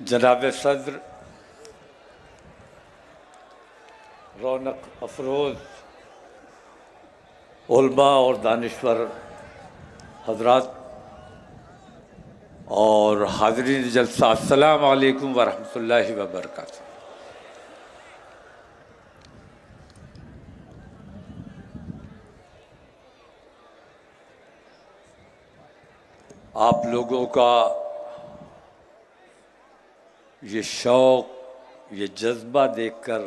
जनाब सदर रौनक अफरोज़ उलमा और दानिश्वर हजरात और हाज़रीन जलसा, अस्सलाम वालेकुम वरहमतुल्लाहि वबरकातुहू। आप लोगों का ये शौक़, ये जज्बा देखकर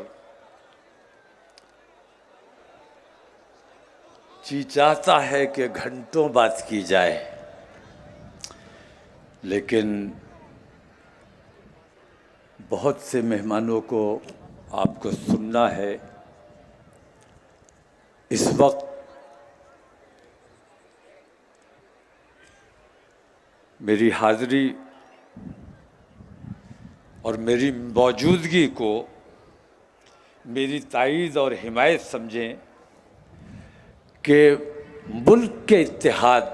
जी चाहता है कि घंटों बात की जाए, लेकिन बहुत से मेहमानों को आपको सुनना है। इस वक्त मेरी हाज़री और मेरी मौजूदगी को मेरी ताईद और हिमायत समझें कि मुल्क के इत्तेहाद,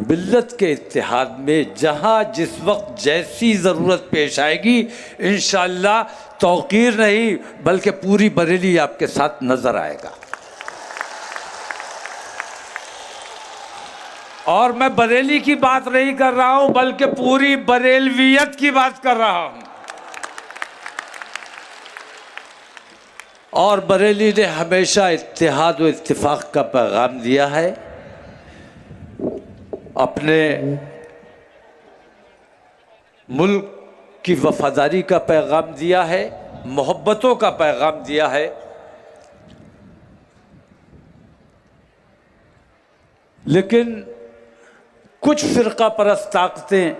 मिल्लत के इत्तेहाद में जहाँ जिस वक्त जैसी ज़रूरत पेश आएगी, इंशाअल्लाह तौक़ीर नहीं बल्कि पूरी बरेली आपके साथ नज़र आएगा। और मैं बरेली की बात नहीं कर रहा हूँ बल्कि पूरी बरेलवियत की बात कर रहा हूँ। और बरेली ने हमेशा इत्तेहाद व इत्तिफाक का पैगाम दिया है, अपने मुल्क की वफादारी का पैगाम दिया है, मोहब्बतों का पैगाम दिया है। लेकिन कुछ फ़िरका परस्त ताकतें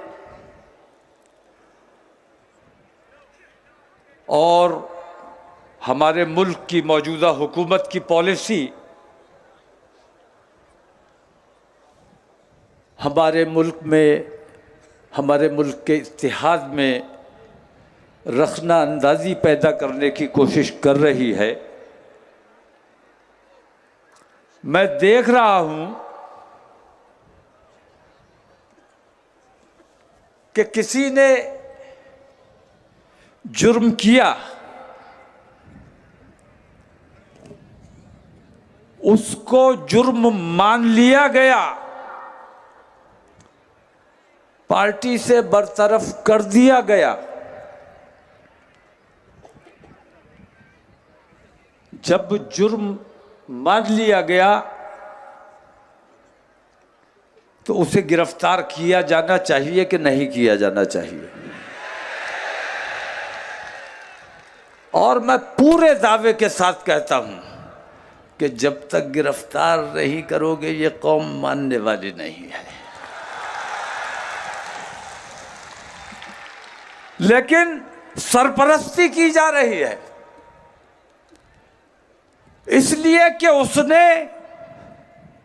और हमारे मुल्क की मौजूदा हुकूमत की पॉलिसी हमारे मुल्क में, हमारे मुल्क के इत्तेहाद में रखना अंदाज़ी पैदा करने की कोशिश कर रही है। मैं देख रहा हूँ कि किसी ने जुर्म किया, उसको जुर्म मान लिया गया, पार्टी से बरतरफ कर दिया गया। जब जुर्म मान लिया गया तो उसे गिरफ्तार किया जाना चाहिए कि नहीं किया जाना चाहिए? और मैं पूरे दावे के साथ कहता हूं कि जब तक गिरफ्तार नहीं करोगे ये कौम मानने वाली नहीं है। लेकिन सरपरस्ती की जा रही है इसलिए कि उसने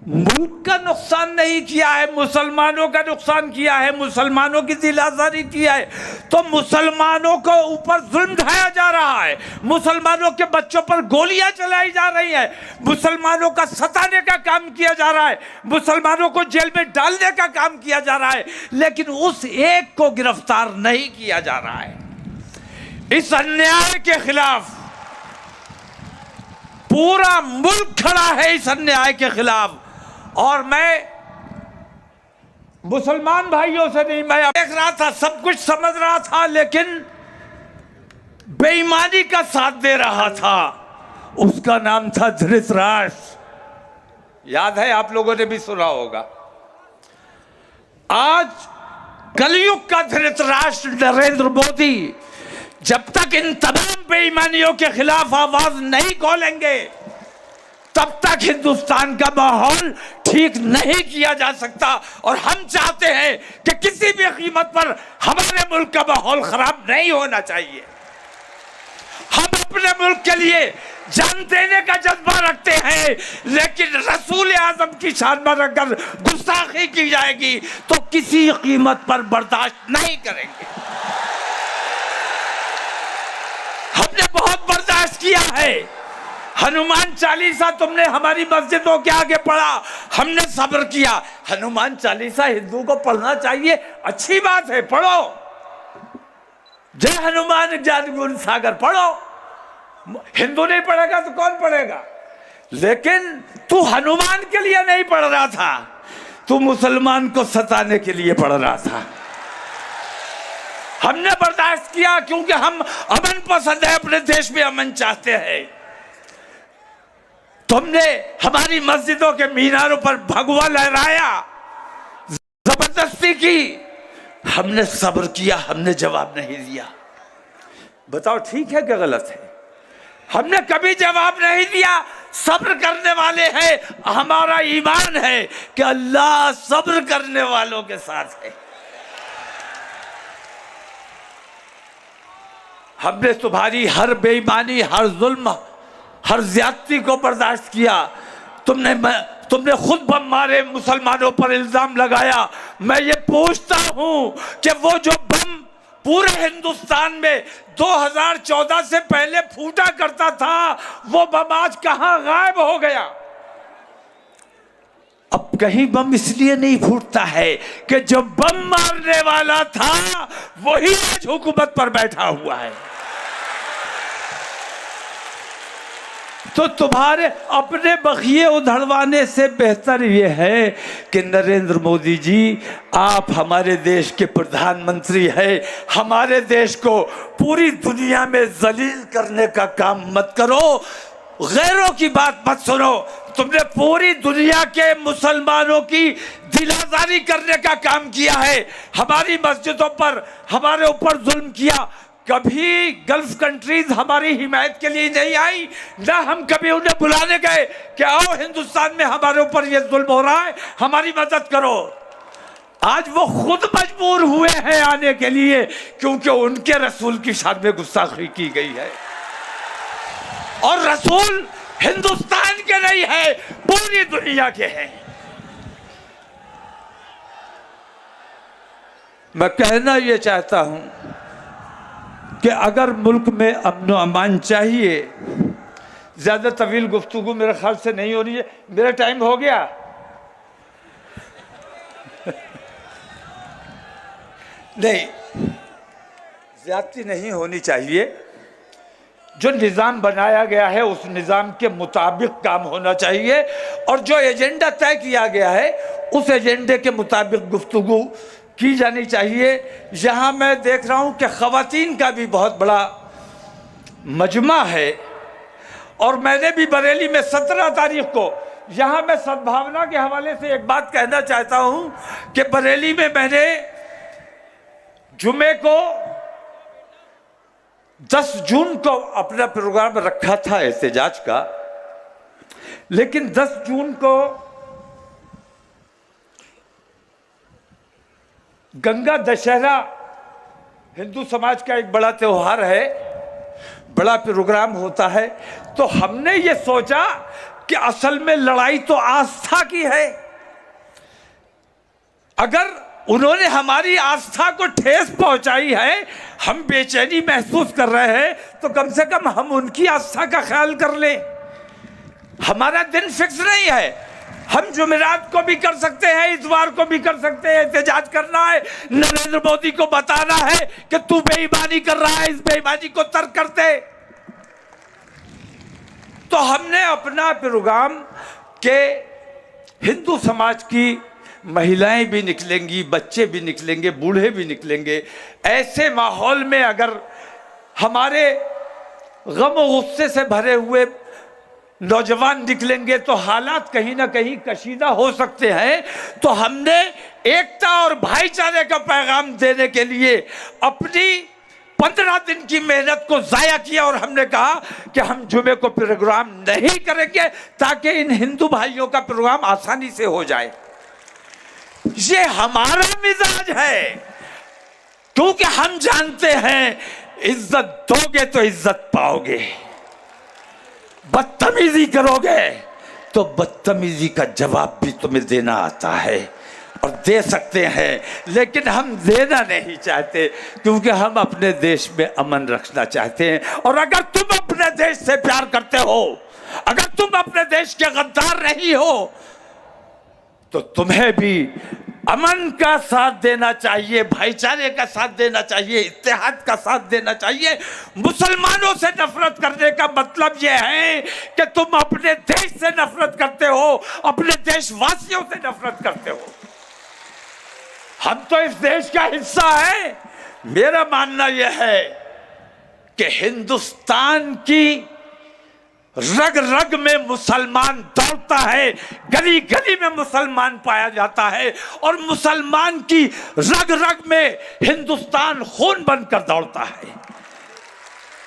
मुल्क का नुकसान नहीं किया है, मुसलमानों का नुकसान किया है, मुसलमानों की दिल आज़ारी किया है। तो मुसलमानों को ऊपर जुल्म ढाया जा रहा है, मुसलमानों के बच्चों पर गोलियां चलाई जा रही है, मुसलमानों का सताने का काम किया जा रहा है, मुसलमानों को जेल में डालने का काम किया जा रहा है, लेकिन उस एक को गिरफ्तार नहीं किया जा रहा है। इस अन्याय के खिलाफ पूरा मुल्क खड़ा है, इस अन्याय के खिलाफ। और मैं मुसलमान भाइयों से नहीं, मैं देख रहा था, सब कुछ समझ रहा था, लेकिन बेईमानी का साथ दे रहा था। उसका नाम था धृतराष्ट्र। याद है, आप लोगों ने भी सुना होगा। आज कलयुग का धृतराष्ट्र नरेंद्र मोदी जब तक इन तमाम बेईमानियों के खिलाफ आवाज नहीं खोलेंगे तब तक हिंदुस्तान का माहौल ठीक नहीं किया जा सकता। और हम चाहते हैं कि किसी भी कीमत पर हमारे मुल्क का माहौल खराब नहीं होना चाहिए। हम अपने मुल्क के लिए जान देने का जज्बा रखते हैं, लेकिन रसूल आजम की शान पर अगर गुस्ताखी की जाएगी तो किसी कीमत पर बर्दाश्त नहीं करेंगे। हमने बहुत बर्दाश्त किया है। हनुमान चालीसा तुमने हमारी मस्जिदों के आगे पढ़ा, हमने सब्र किया। हनुमान चालीसा हिंदू को पढ़ना चाहिए, अच्छी बात है, पढ़ो। जय हनुमान ज्ञान गुण सागर पढ़ो। हिंदू नहीं पढ़ेगा तो कौन पढ़ेगा? लेकिन तू हनुमान के लिए नहीं पढ़ रहा था, तू मुसलमान को सताने के लिए पढ़ रहा था। हमने बर्दाश्त किया क्योंकि हम अमन पसंद है, अपने देश में अमन चाहते हैं। तुमने हमारी मस्जिदों के मीनारों पर भगवा लहराया, जबरदस्ती की, हमने सब्र किया, हमने जवाब नहीं दिया। बताओ ठीक है कि गलत है? हमने कभी जवाब नहीं दिया। सब्र करने वाले हैं, हमारा ईमान है कि अल्लाह सब्र करने वालों के साथ है। हमने तुम्हारी हर बेईमानी, हर जुल्म, हर ज्यादती को बर्दाश्त किया। तुमने खुद बम मारे, मुसलमानों पर इल्जाम लगाया। मैं ये पूछता हूं कि वो जो बम पूरे हिंदुस्तान में 2014 से पहले फूटा करता था, वो बम आज कहां गायब हो गया? अब कहीं बम इसलिए नहीं फूटता है कि जो बम मारने वाला था वही आज हुकूमत पर बैठा हुआ है। तो तुम्हारे अपने बखिए उधड़वाने से बेहतर यह है कि नरेंद्र मोदी जी, आप हमारे देश के प्रधानमंत्री हैं। हमारे देश को पूरी दुनिया में जलील करने का काम मत करो, गैरों की बात मत सुनो। तुमने पूरी दुनिया के मुसलमानों की दिलाजारी करने का काम किया है। हमारी मस्जिदों पर हमारे ऊपर जुल्म किया। कभी गल्फ कंट्रीज हमारी हिमायत के लिए नहीं आई, ना हम कभी उन्हें बुलाने गए कि आओ हिंदुस्तान में हमारे ऊपर ये जुल्म हो रहा है, हमारी मदद करो। आज वो खुद मजबूर हुए हैं आने के लिए, क्योंकि उनके रसूल की शान में गुस्ताखी की गई है। और रसूल हिंदुस्तान के नहीं है, पूरी दुनिया के हैं। मैं कहना यह चाहता हूं कि अगर मुल्क में अमन व अमान चाहिए, ज्यादा तवील गुफ्तगू मेरे ख्याल से नहीं होनी है। मेरा टाइम हो गया। नहीं, ज्यादती नहीं होनी चाहिए। जो निज़ाम बनाया गया है उस निज़ाम के मुताबिक काम होना चाहिए, और जो एजेंडा तय किया गया है उस एजेंडे के मुताबिक गुफ्तगू की जानी चाहिए। यहाँ मैं देख रहा हूँ कि ख़वातीन का भी बहुत बड़ा मजमा है, और मैंने भी बरेली में 17 तारीख को, यहाँ मैं सद्भावना के हवाले से एक बात कहना चाहता हूँ कि बरेली में मैंने जुमे को 10 जून को अपना प्रोग्राम रखा था एहतजाज का, लेकिन 10 जून को गंगा दशहरा हिंदू समाज का एक बड़ा त्योहार है, बड़ा प्रोग्राम होता है। तो हमने ये सोचा कि असल में लड़ाई तो आस्था की है। अगर उन्होंने हमारी आस्था को ठेस पहुंचाई है, हम बेचैनी महसूस कर रहे हैं, तो कम से कम हम उनकी आस्था का ख्याल कर लें। हमारा दिन फिक्स नहीं है, हम जुमेरात को भी कर सकते हैं, इतवार को भी कर सकते हैं। एहतजाज करना है, नरेंद्र मोदी को बताना है कि तू बेईमानी कर रहा है, इस बेईमानी को तर्क करते। तो हमने अपना प्रोग्राम के हिंदू समाज की महिलाएं भी निकलेंगी, बच्चे भी निकलेंगे, बूढ़े भी निकलेंगे। ऐसे माहौल में अगर हमारे गम और गुस्से से भरे हुए नौजवान निकलेंगे तो हालात कहीं ना कहीं कशीदा हो सकते हैं। तो हमने एकता और भाईचारे का पैगाम देने के लिए अपनी 15 दिन की मेहनत को जाया किया, और हमने कहा कि हम जुमे को प्रोग्राम नहीं करेंगे ताकि इन हिंदू भाइयों का प्रोग्राम आसानी से हो जाए। ये हमारा मिजाज है, क्योंकि हम जानते हैं इज्जत दोगे तो इज्जत पाओगे, बदतमीजी करोगे तो बदतमीजी का जवाब भी तुम्हें देना आता है, और दे सकते हैं। लेकिन हम देना नहीं चाहते, क्योंकि हम अपने देश में अमन रखना चाहते हैं। और अगर तुम अपने देश से प्यार करते हो, अगर तुम अपने देश के गद्दार नहीं हो, तो तुम्हें भी अमन का साथ देना चाहिए, भाईचारे का साथ देना चाहिए, इत्तेहाद का साथ देना चाहिए। मुसलमानों से नफरत करने का मतलब यह है कि तुम अपने देश से नफरत करते हो, अपने देशवासियों से नफरत करते हो। हम तो इस देश का हिस्सा है। मेरा मानना यह है कि हिंदुस्तान की रग रग में मुसलमान दौड़ता है, गली गली में मुसलमान पाया जाता है, और मुसलमान की रग रग में हिंदुस्तान खून बनकर दौड़ता है।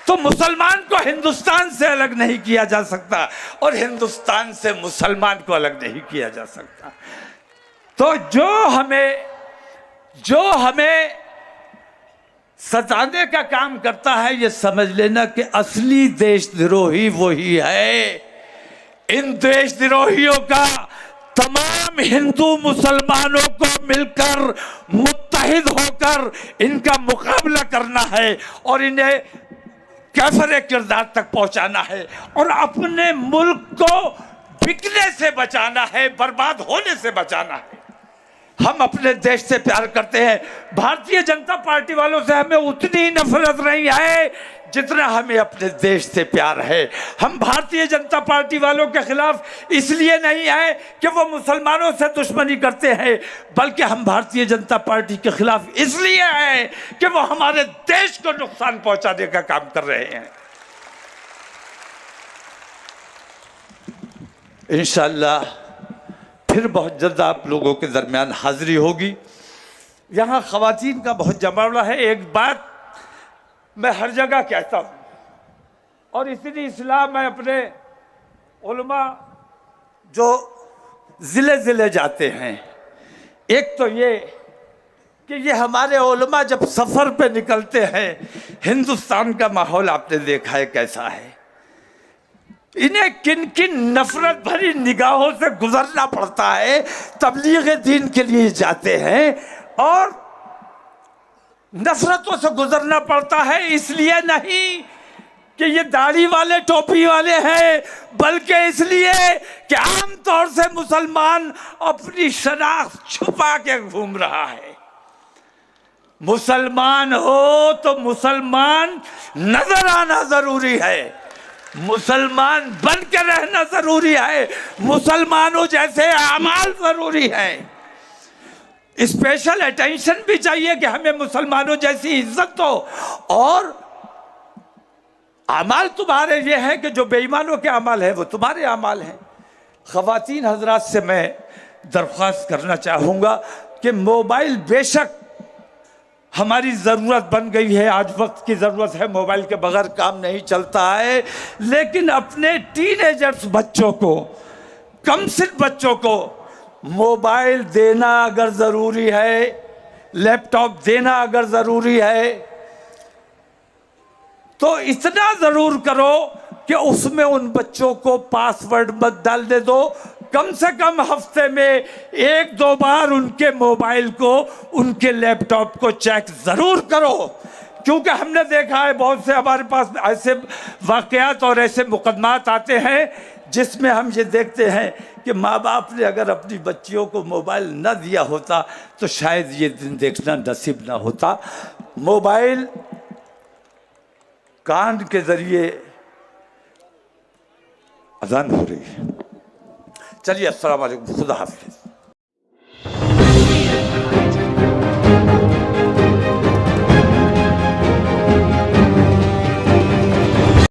तो मुसलमान को हिंदुस्तान से अलग नहीं किया जा सकता और हिंदुस्तान से मुसलमान को अलग नहीं किया जा सकता। तो जो हमें सताने का काम करता है, ये समझ लेना कि असली देशद्रोही वही है। इन देशद्रोहियों का तमाम हिंदू मुसलमानों को मिलकर मुत्तहिद होकर इनका मुकाबला करना है और इन्हें कैफरे किरदार तक पहुंचाना है और अपने मुल्क को बिकने से बचाना है, बर्बाद होने से बचाना है। हम अपने देश से प्यार करते हैं। भारतीय जनता पार्टी वालों से हमें उतनी ही नफरत नहीं है जितना हमें अपने देश से प्यार है। हम भारतीय जनता पार्टी वालों के खिलाफ इसलिए नहीं है कि वो मुसलमानों से दुश्मनी करते हैं, बल्कि हम भारतीय जनता पार्टी के खिलाफ इसलिए हैं कि वो हमारे देश को नुकसान पहुंचाने का काम कर रहे हैं। इंशाअल्लाह फिर बहुत जल्द आप लोगों के दरमियान हाजिरी होगी। यहाँ ख़वातीन का बहुत जमावड़ा है। एक बात मैं हर जगह कहता हूँ और इतनी इस्लाह मैं अपने उलमा जो ज़िले ज़िले जाते हैं, एक तो ये कि ये हमारे उलमा जब सफ़र पे निकलते हैं, हिंदुस्तान का माहौल आपने देखा है कैसा है। इन्हें किन किन नफरत भरी निगाहों से गुजरना पड़ता है। तबलीग दीन के लिए जाते हैं और नफरतों से गुजरना पड़ता है, इसलिए नहीं कि ये दाढ़ी वाले टोपी वाले हैं, बल्कि इसलिए कि आमतौर से मुसलमान अपनी शनाख्त छुपा के घूम रहा है। मुसलमान हो तो मुसलमान नजर आना जरूरी है, मुसलमान बन के रहना जरूरी है, मुसलमानों जैसे अमाल जरूरी है। स्पेशल अटेंशन भी चाहिए कि हमें मुसलमानों जैसी इज्जत हो। और अमाल तुम्हारे ये है कि जो बेईमानों के अमाल है वो तुम्हारे अमाल हैं। ख़वातीन हजरात से मैं दरख्वास्त करना चाहूँगा कि मोबाइल बेशक हमारी ज़रूरत बन गई है, आज वक्त की ज़रूरत है, मोबाइल के बगैर काम नहीं चलता है, लेकिन अपने टीनेजर्स बच्चों को, कमसिन बच्चों को मोबाइल देना अगर ज़रूरी है, लैपटॉप देना अगर ज़रूरी है, तो इतना ज़रूर करो कि उसमें उन बच्चों को पासवर्ड मत डालने दो। कम से कम हफ्ते में 1-2 बार उनके मोबाइल को, उनके लैपटॉप को चेक ज़रूर करो, क्योंकि हमने देखा है बहुत से हमारे पास ऐसे वाक़यात और ऐसे मुकदमात आते हैं जिसमें हम ये देखते हैं कि माँ बाप ने अगर अपनी बच्चियों को मोबाइल न दिया होता तो शायद ये दिन देखना नसीब ना होता। मोबाइल कान के ज़रिए अज़ान हो रही है। चलिए, अस्सलाम वालेकुम, खुदा हाफ़िज़।